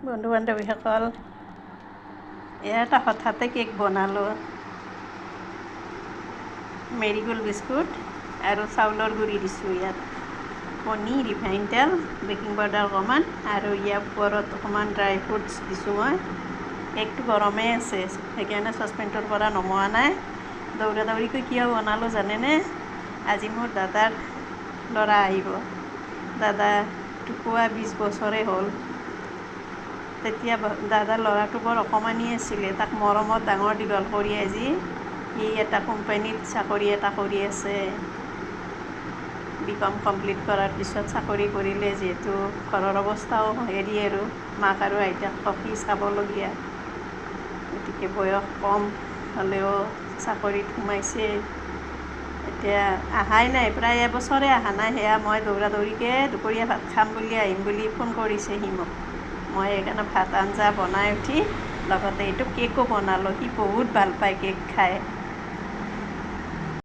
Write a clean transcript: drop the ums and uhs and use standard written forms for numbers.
বন্ধু বান্ধৱীসকল, এটা হঠাতে কেক বনালোঁ। মেৰিগোল্ড বিস্কুট আৰু চাউলৰ গুড়ি দিছোঁ ইয়াত, কণী, ৰিফাইন তেল, বেকিং পাউডাৰ অকণমান আৰু ইয়াৰ ওপৰত অকণমান ড্ৰাই ফ্ৰুটছ দিছোঁ মই। কেকটো গৰমেই আছে, সেইকাৰণে চচপেনটোৰ পৰা নমোৱা নাই। দৌৰা দৌৰিকৈ কিয় বনালোঁ জানেনে? আজি মোৰ দাদাৰ ল'ৰা আহিব। দাদা ঢুকুৱা 20 বছৰে হ'ল। তেতিয়া দাদাৰ ল'ৰাটো বৰ অকণমানি আছিলে, তাক মৰমত ডাঙৰ দীঘল কৰি আজি সি এটা কোম্পানীত চাকৰি এটা কৰি আছে। BCom কমপ্লিট কৰাৰ পিছত চাকৰি কৰিলে, যিহেতু ঘৰৰ অৱস্থাও হেৰি আৰু মাক আৰু আইতাকক সি চাবলগীয়া, গতিকে বয়স কম হ'লেও চাকৰিত সোমাইছে। এতিয়া অহাই নাই, প্ৰায় এবছৰে অহা নাই। সেয়া মই দৌৰা দৌৰিকৈ দুপৰীয়া ভাত খাম বুলি আহিম বুলি ফোন কৰিছে সি মোক। মই সেইকাৰণে ভাত আঞ্জা বনাই উঠি লগতে এইটো কেকো বনালোঁ। সি বহুত ভাল পায় কেক খাই।